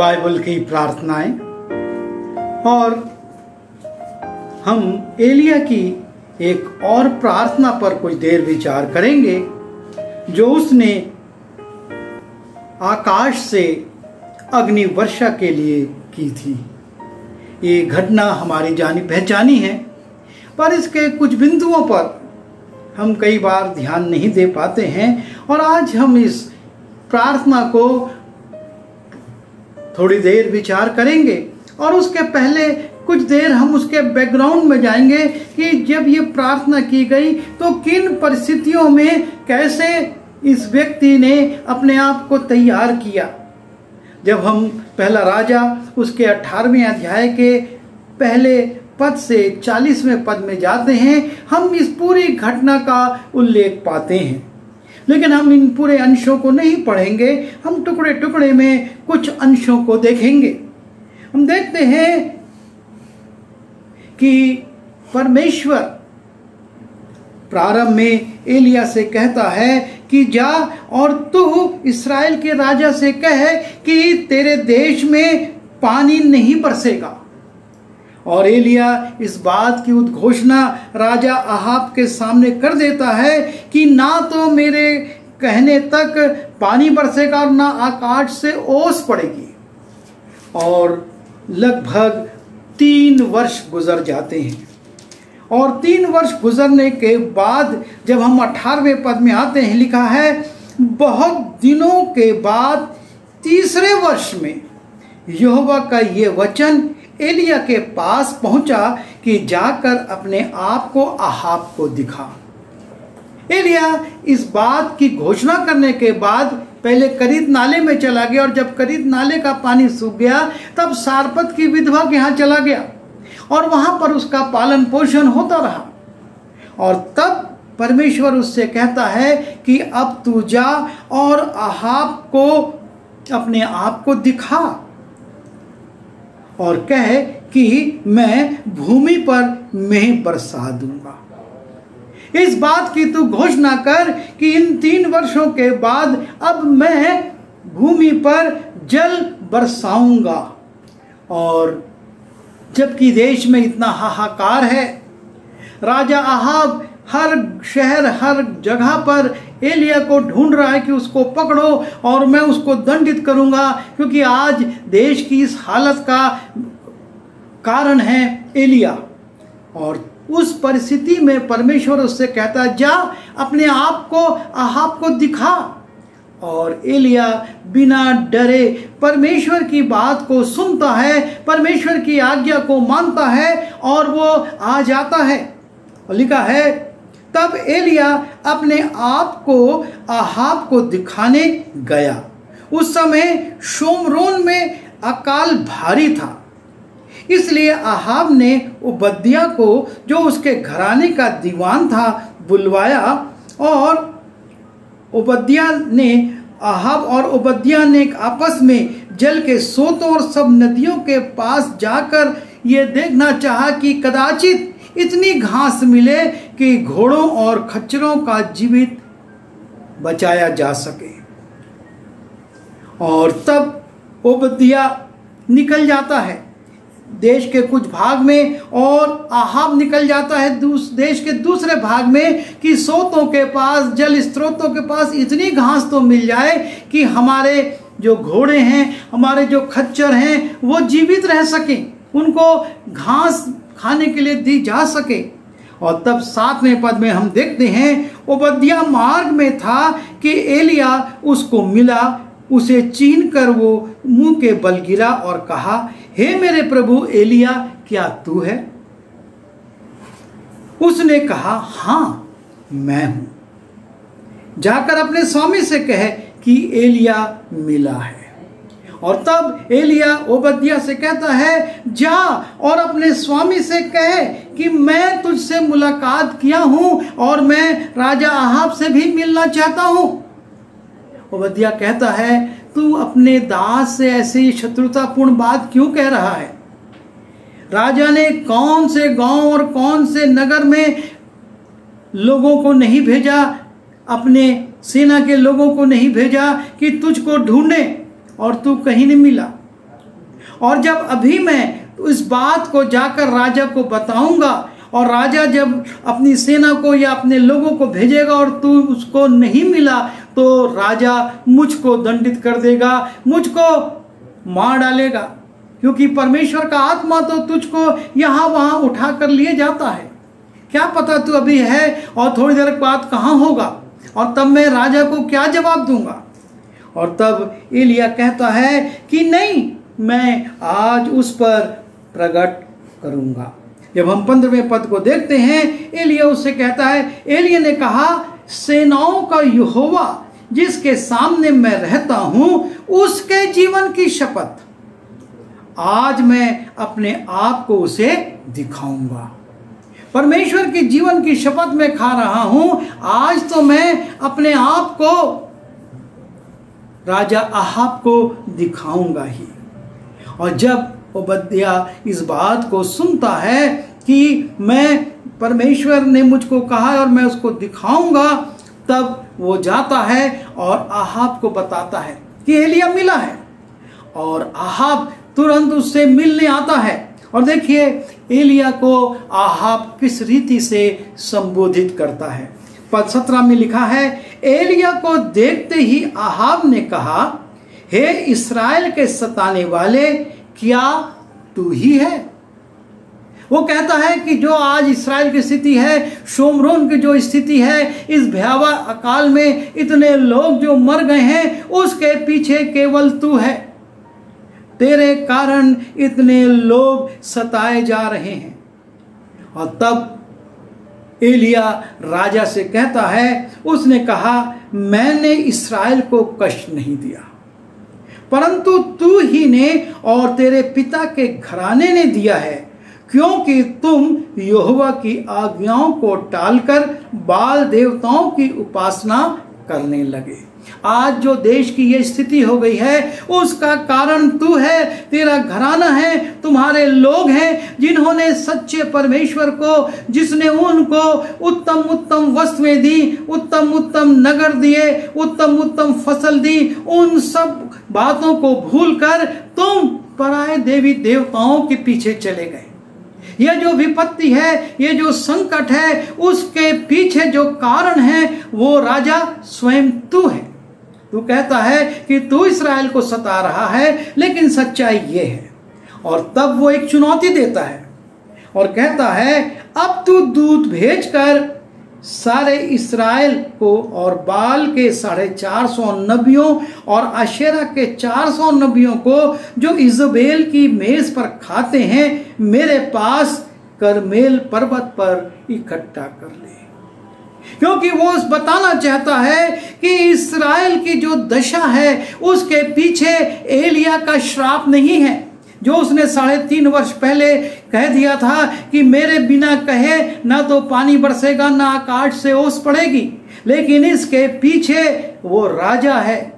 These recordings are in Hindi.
बाइबल की प्रार्थनाएं, और हम एलिया की एक और प्रार्थना पर कुछ देर विचार करेंगे जो उसने आकाश से अग्नि वर्षा के लिए की थी। ये घटना हमारी जानी पहचानी है, पर इसके कुछ बिंदुओं पर हम कई बार ध्यान नहीं दे पाते हैं, और आज हम इस प्रार्थना को थोड़ी देर विचार करेंगे। और उसके पहले कुछ देर हम उसके बैकग्राउंड में जाएंगे कि जब ये प्रार्थना की गई तो किन परिस्थितियों में कैसे इस व्यक्ति ने अपने आप को तैयार किया। जब हम पहला राजा उसके 18वें अध्याय के पहले पद से 40वें पद में जाते हैं, हम इस पूरी घटना का उल्लेख पाते हैं, लेकिन हम इन पूरे अंशों को नहीं पढ़ेंगे। हम टुकड़े टुकड़े में कुछ अंशों को देखेंगे। हम देखते हैं कि परमेश्वर प्रारंभ में एलिया से कहता है कि जा और तू इस्राएल के राजा से कह कि तेरे देश में पानी नहीं बरसेगा। और एलिया इस बात की उद्घोषणा राजा अहाब के सामने कर देता है कि ना तो मेरे कहने तक पानी बरसेगा और ना आकाश से ओस पड़ेगी। और लगभग 3 वर्ष गुजर जाते हैं, और 3 वर्ष गुजरने के बाद जब हम 18वें पद में आते हैं, लिखा है बहुत दिनों के बाद 3रे वर्ष में यहोवा का ये वचन एलिया के पास पहुंचा कि जाकर अपने आप को अहाब को दिखा। एलिया इस बात की घोषणा करने के बाद पहले करीत नाले में चला गया, और जब करीत नाले का पानी सूख गया तब सारपत की विधवा के यहाँ चला गया और वहां पर उसका पालन पोषण होता रहा। और तब परमेश्वर उससे कहता है कि अब तू जा और अहाब को अपने आप को दिखा और कह कि मैं भूमि पर मेंह बरसा दूंगा। इस बात की तू घोषणा कर कि इन 3 वर्षों के बाद अब मैं भूमि पर जल बरसाऊंगा। और जबकि देश में इतना हाहाकार है, राजा अहाब हर शहर हर जगह पर एलिया को ढूंढ रहा है कि उसको पकड़ो और मैं उसको दंडित करूंगा, क्योंकि आज देश की इस हालत का कारण है एलिया। और उस परिस्थिति में परमेश्वर उससे कहता है जा अपने आप को अहाब को दिखा। और एलिया बिना डरे परमेश्वर की बात को सुनता है, परमेश्वर की आज्ञा को मानता है और वो आ जाता है। और लिखा है तब एलिया अपने आप को अहाब को दिखाने गया। उस समय शोमरोन में अकाल भारी था, इसलिए अहाब ने ओबद्याह को जो उसके घराने का दीवान था बुलवाया, और अहाब और ओबद्याह ने आपस में जल के सोतों और सब नदियों के पास जाकर ये देखना चाहा कि कदाचित इतनी घास मिले कि घोड़ों और खच्चरों का जीवित बचाया जा सके। और तब ओबद्याह निकल जाता है देश के कुछ भाग में, और अहाब निकल जाता है देश के दूसरे भाग में कि सोतों के पास, जल स्रोतों के पास इतनी घास तो मिल जाए कि हमारे जो घोड़े हैं, हमारे जो खच्चर हैं, वो जीवित रह सकें, उनको घास खाने के लिए दी जा सके। और तब 7वें पद में हम देखते हैं ओबद्याह मार्ग में था कि एलिया उसको मिला, उसे चीन कर वो मुंह के बल गिरा और कहा, हे मेरे प्रभु एलिया, क्या तू है? उसने कहा, हाँ मैं हूं। जाकर अपने स्वामी से कहे कि एलिया मिला है। और तब एलिया ओबद्याह से कहता है, जा और अपने स्वामी से कहे कि मैं तुझसे मुलाकात किया हूं और मैं राजा अहाब से भी मिलना चाहता हूं। ओबद्याह कहता है, तू अपने दास से ऐसी शत्रुतापूर्ण बात क्यों कह रहा है? राजा ने कौन से गांव और कौन से नगर में लोगों को नहीं भेजा, अपने सेना के लोगों को नहीं भेजा कि तुझको ढूंढे, और तू कहीं नहीं मिला। और जब अभी मैं इस बात को जाकर राजा को बताऊंगा, और राजा जब अपनी सेना को या अपने लोगों को भेजेगा और तू उसको नहीं मिला, तो राजा मुझको दंडित कर देगा, मुझको मार डालेगा, क्योंकि परमेश्वर का आत्मा तो तुझको यहाँ वहाँ उठा कर लिए जाता है। क्या पता तू अभी है और थोड़ी देर बाद कहाँ होगा, और तब मैं राजा को क्या जवाब दूंगा। और तब एलिया कहता है कि नहीं, मैं आज उस पर प्रकट करूंगा। जब हम 15वें पद को देखते हैं, एलिया उससे कहता है, एलिया ने कहा, सेनाओं का यहोवा जिसके सामने मैं रहता हूं, उसके जीवन की शपथ आज मैं अपने आप को उसे दिखाऊंगा। परमेश्वर के जीवन की शपथ मैं खा रहा हूं, आज तो मैं अपने आप को राजा अहाब को दिखाऊंगा ही। और जब ओबद्याह इस बात को सुनता है कि मैं, परमेश्वर ने मुझको कहा और मैं उसको दिखाऊंगा, तब वो जाता है और अहाब को बताता है कि एलिया मिला है। और अहाब तुरंत उससे मिलने आता है। और देखिए एलिया को अहाब किस रीति से संबोधित करता है। पद 17 में लिखा है, एलिया को देखते ही अहाब ने कहा, हे इस्राएल के सताने वाले, क्या तू ही है? वो कहता है कि जो आज इस्राएल की स्थिति है, शोमरोन की जो स्थिति है, इस भयावह अकाल में इतने लोग जो मर गए हैं, उसके पीछे केवल तू है। तेरे कारण इतने लोग सताए जा रहे हैं। और तब एलिया राजा से कहता है, उसने कहा, मैंने इस्राएल को कष्ट नहीं दिया, परंतु तू ही ने और तेरे पिता के घराने ने दिया है, क्योंकि तुम यहोवा की आज्ञाओं को टालकर बाल देवताओं की उपासना करने लगे। आज जो देश की ये स्थिति हो गई है, उसका कारण तू है, तेरा घराना है, तुम्हारे लोग हैं, जिन्होंने सच्चे परमेश्वर को, जिसने उनको उत्तम उत्तम वस्तुएं दी, उत्तम उत्तम नगर दिए, उत्तम उत्तम फसल दी, उन सब बातों को भूलकर तुम पराये देवी देवताओं के पीछे चले गए। यह जो विपत्ति है, ये जो संकट है, उसके पीछे जो कारण है, वो राजा स्वयं तू है। तू कहता है कि तू इस्राएल को सता रहा है, लेकिन सच्चाई ये है। और तब वो एक चुनौती देता है और कहता है, अब तू दूत भेजकर सारे इस्राएल को और बाल के 450 नबियों और आशेरा के 400 नबियों को, जो इजबेल की मेज पर खाते हैं, मेरे पास करमेल पर्वत पर इकट्ठा कर ले। क्योंकि वो बताना चाहता है कि इस्राएल की जो दशा है, उसके पीछे एलिया का श्राप नहीं है, जो उसने 3.5 वर्ष पहले कह दिया था कि मेरे बिना कहे ना तो पानी बरसेगा, ना आकाश से ओस पड़ेगी। लेकिन इसके पीछे वो राजा है,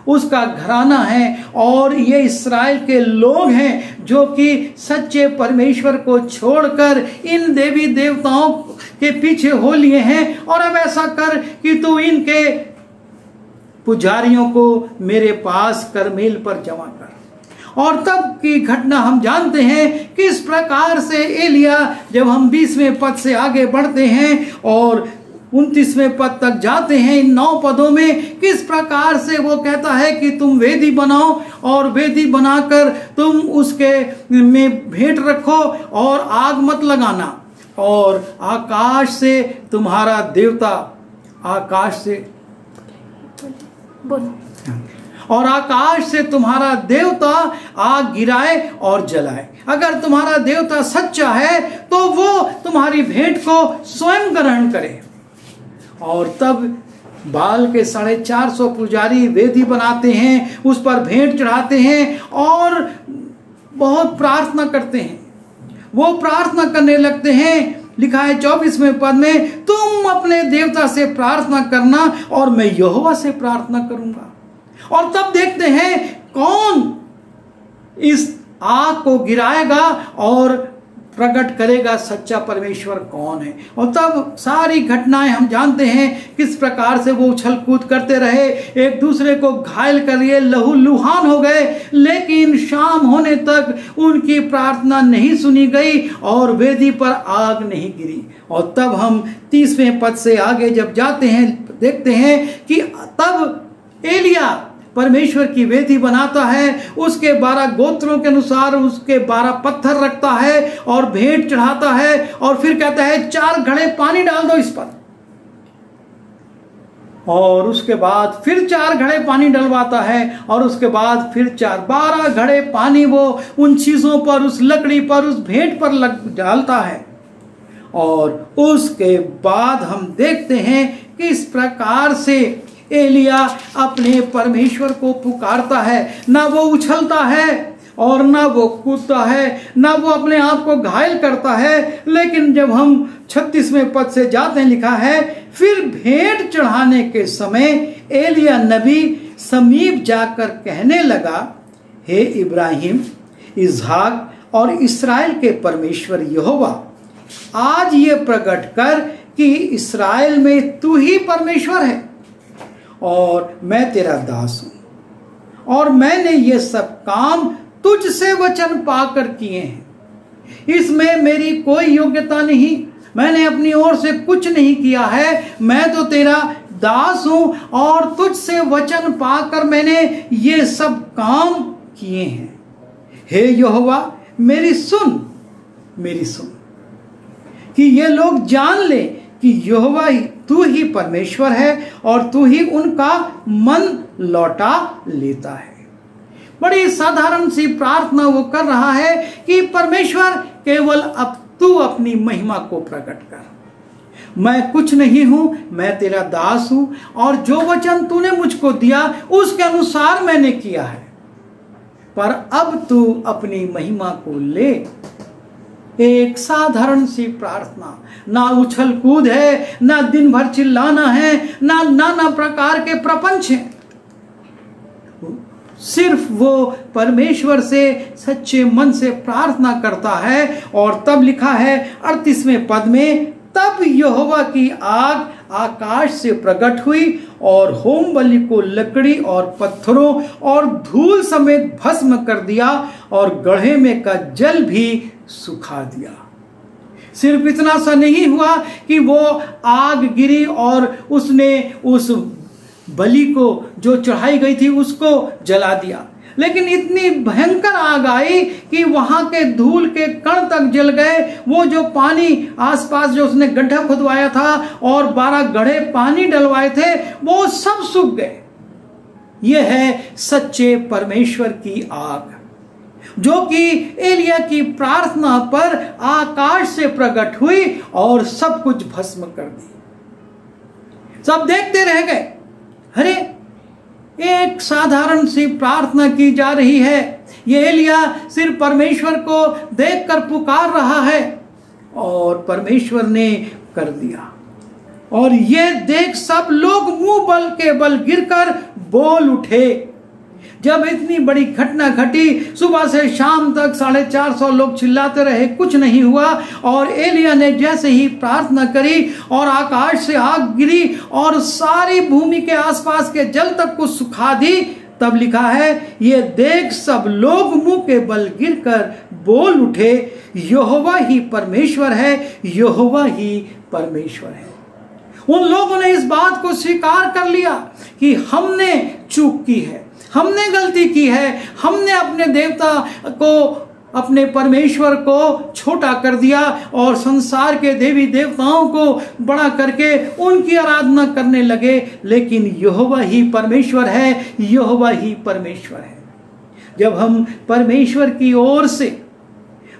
उसका घराना है, और ये इस्राएल के लोग हैं जो कि सच्चे परमेश्वर को छोड़कर इन देवी देवताओं के पीछे हो लिए हैं। और अब ऐसा कर कि तू इनके पुजारियों को मेरे पास करमेल पर जमा कर। और तब की घटना हम जानते हैं किस प्रकार से एलिया, जब हम 20वें पद से आगे बढ़ते हैं और 29वें पद तक जाते हैं, इन 9 पदों में किस प्रकार से वो कहता है कि तुम वेदी बनाओ, और वेदी बनाकर तुम उसके में भेंट रखो और आग मत लगाना, और आकाश से तुम्हारा देवता, आकाश से बोलो, और आकाश से तुम्हारा देवता आग गिराए और जलाए। अगर तुम्हारा देवता सच्चा है तो वो तुम्हारी भेंट को स्वयं ग्रहण करे। और तब बाल के 450 पुजारी वेदी बनाते हैं, उस पर भेंट चढ़ाते हैं और बहुत प्रार्थना करते हैं। वो प्रार्थना करने लगते हैं। लिखा है 24वें पद में, तुम अपने देवता से प्रार्थना करना और मैं यहोवा से प्रार्थना करूंगा। और तब देखते हैं कौन इस आग को गिराएगा और प्रकट करेगा सच्चा परमेश्वर कौन है। और तब सारी घटनाएं हम जानते हैं किस प्रकार से वो उछल कूद करते रहे, एक दूसरे को घायल करिए, लहूलुहान हो गए, लेकिन शाम होने तक उनकी प्रार्थना नहीं सुनी गई और वेदी पर आग नहीं गिरी। और तब हम 30वें पद से आगे जब जाते हैं देखते हैं कि तब एलिया परमेश्वर की वेदी बनाता है, उसके 12 गोत्रों के अनुसार उसके 12 पत्थर रखता है और भेंट चढ़ाता है और फिर कहता है 4 घड़े पानी डाल दो इस पर, और उसके बाद फिर 4 घड़े पानी डलवाता है और उसके बाद फिर 12 घड़े पानी वो उन चीजों पर, उस लकड़ी पर, उस भेंट पर डालता है। और उसके बाद हम देखते हैं कि इस प्रकार से एलिया अपने परमेश्वर को पुकारता है। ना वो उछलता है और ना वो कूदता है, ना वो अपने आप को घायल करता है, लेकिन जब हम 36वें पद से जाते हैं लिखा है, फिर भेंट चढ़ाने के समय एलिया नबी समीप जाकर कहने लगा, हे इब्राहिम, इसहाक और इस्राएल के परमेश्वर यहोवा, आज ये प्रकट कर कि इस्राएल में तू ही परमेश्वर है और मैं तेरा दास हूं, और मैंने ये सब काम तुझसे वचन पाकर किए हैं। इसमें मेरी कोई योग्यता नहीं, मैंने अपनी ओर से कुछ नहीं किया है, मैं तो तेरा दास हूं और तुझसे वचन पाकर मैंने ये सब काम किए हैं। हे यहोवा, मेरी सुन कि ये लोग जान ले कि यहोवा तू ही परमेश्वर है और तू ही उनका मन लौटा लेता है। बड़ी साधारण सी प्रार्थना वो कर रहा है कि परमेश्वर, केवल अब तू अपनी महिमा को प्रकट कर। मैं कुछ नहीं हूं, मैं तेरा दास हूं और जो वचन तूने मुझको दिया उसके अनुसार मैंने किया है, पर अब तू अपनी महिमा को ले। एक साधारण सी प्रार्थना, ना उछल कूद है, ना दिन भर चिल्लाना है, ना नाना प्रकार के प्रपंच हैं, सिर्फ वो परमेश्वर से सच्चे मन से प्रार्थना करता है। और तब लिखा है 38वें पद में, तब यहोवा की आग आकाश से प्रकट हुई और होम बलि को लकड़ी और पत्थरों और धूल समेत भस्म कर दिया और गड्ढे में का जल भी सुखा दिया। सिर्फ इतना सा नहीं हुआ कि वो आग गिरी और उसने उस बलि को जो चढ़ाई गई थी उसको जला दिया, लेकिन इतनी भयंकर आग आई कि वहां के धूल के कण तक जल गए। वो जो पानी आसपास जो उसने गड्ढा खुदवाया था और 12 घड़े पानी डलवाए थे वो सब सूख गए। यह है सच्चे परमेश्वर की आग, जो कि एलिया की प्रार्थना पर आकाश से प्रकट हुई और सब कुछ भस्म कर दी। सब देखते रह गए, अरे एक साधारण सी प्रार्थना की जा रही है, ये एलिया सिर्फ परमेश्वर को देखकर पुकार रहा है और परमेश्वर ने कर दिया। और ये देख सब लोग मुंह बल के बल गिरकर बोल उठे। जब इतनी बड़ी घटना घटी, सुबह से शाम तक 450 लोग चिल्लाते रहे, कुछ नहीं हुआ। और एलिया ने जैसे ही प्रार्थना करी और आकाश से आग गिरी और सारी भूमि के आसपास के जल तक को सुखा दी, तब लिखा है, ये देख सब लोग मुंह के बल गिरकर बोल उठे, यहोवा ही परमेश्वर है, यहोवा ही परमेश्वर है। उन लोगों ने इस बात को स्वीकार कर लिया कि हमने चूक की है, हमने गलती की है, हमने अपने देवता को, अपने परमेश्वर को छोटा कर दिया और संसार के देवी देवताओं को बड़ा करके उनकी आराधना करने लगे। लेकिन यहोवा ही परमेश्वर है, यहोवा ही परमेश्वर है। जब हम परमेश्वर की ओर से,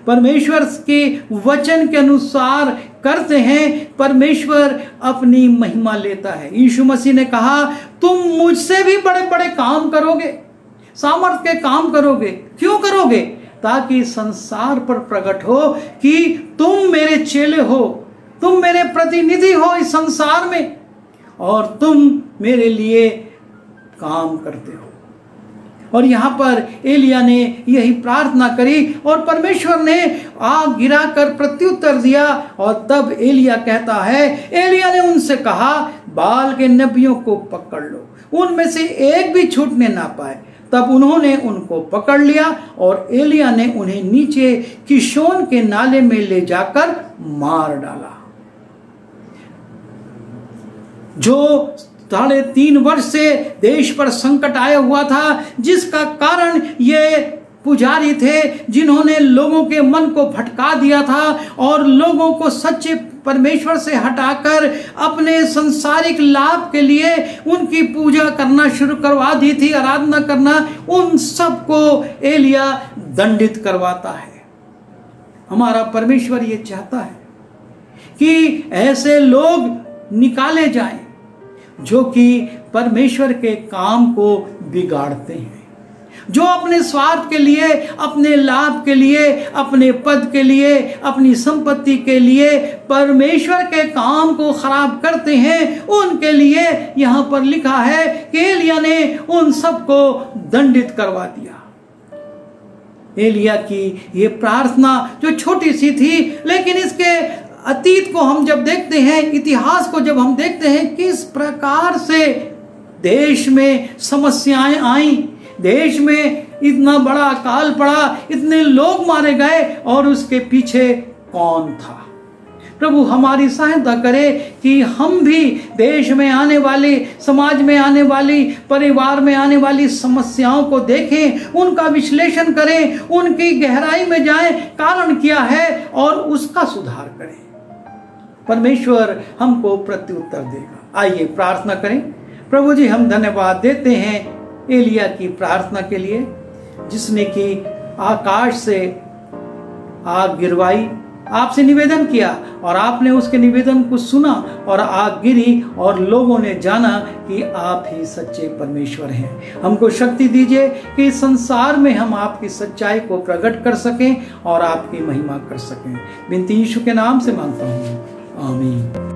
परमेश्वर के वचन के अनुसार करते हैं, परमेश्वर अपनी महिमा लेता है। यीशु मसीह ने कहा, तुम मुझसे भी बड़े बड़े काम करोगे, सामर्थ्य के काम करोगे। क्यों करोगे? ताकि संसार पर प्रकट हो कि तुम मेरे चेले हो, तुम मेरे प्रतिनिधि हो इस संसार में और तुम मेरे लिए काम करते हो। और यहाँ पर एलिया ने यही प्रार्थना करी और परमेश्वर ने आग गिराकर प्रत्युत्तर दिया। और तब एलिया कहता है, एलिया ने उनसे कहा, बाल के नबियों को पकड़ लो, उनमें से एक भी छूटने ना पाए। तब उन्होंने उनको पकड़ लिया और एलिया ने उन्हें नीचे किशोन के नाले में ले जाकर मार डाला। जो 3.5 वर्ष से देश पर संकट आया हुआ था, जिसका कारण ये पुजारी थे जिन्होंने लोगों के मन को भटका दिया था और लोगों को सच्चे परमेश्वर से हटाकर अपने संसारिक लाभ के लिए उनकी पूजा करना शुरू करवा दी थी, आराधना करना, उन सबको एलिया दंडित करवाता है। हमारा परमेश्वर ये चाहता है कि ऐसे लोग निकाले जाएं जो कि परमेश्वर के काम को बिगाड़ते हैं, जो अपने स्वार्थ के लिए, अपने लाभ के लिए, अपने पद के लिए, अपनी संपत्ति के लिए परमेश्वर के काम को खराब करते हैं। उनके लिए यहां पर लिखा है कि एलिया ने उन सबको दंडित करवा दिया। एलिया की ये प्रार्थना जो छोटी सी थी, लेकिन इसके अतीत को हम जब देखते हैं, इतिहास को जब हम देखते हैं, किस प्रकार से देश में समस्याएं आई, देश में इतना बड़ा अकाल पड़ा, इतने लोग मारे गए, और उसके पीछे कौन था। प्रभु हमारी सहायता करे कि हम भी देश में आने वाली, समाज में आने वाली, परिवार में आने वाली समस्याओं को देखें, उनका विश्लेषण करें, उनकी गहराई में जाएं, कारण क्या है, और उसका सुधार करें। परमेश्वर हमको प्रत्युत्तर देगा। आइए प्रार्थना करें। प्रभु जी, हम धन्यवाद देते हैं एलिया की प्रार्थना के लिए, जिसने कि आकाश से आग गिरवाई, आपसे निवेदन किया और आपने उसके निवेदन को सुना और आग गिरी और लोगों ने जाना कि आप ही सच्चे परमेश्वर हैं। हमको शक्ति दीजिए कि इस संसार में हम आपकी सच्चाई को प्रकट कर सकें और आपकी महिमा कर सकें। विनती यीशु के नाम से मांगता हूँ, आमीन।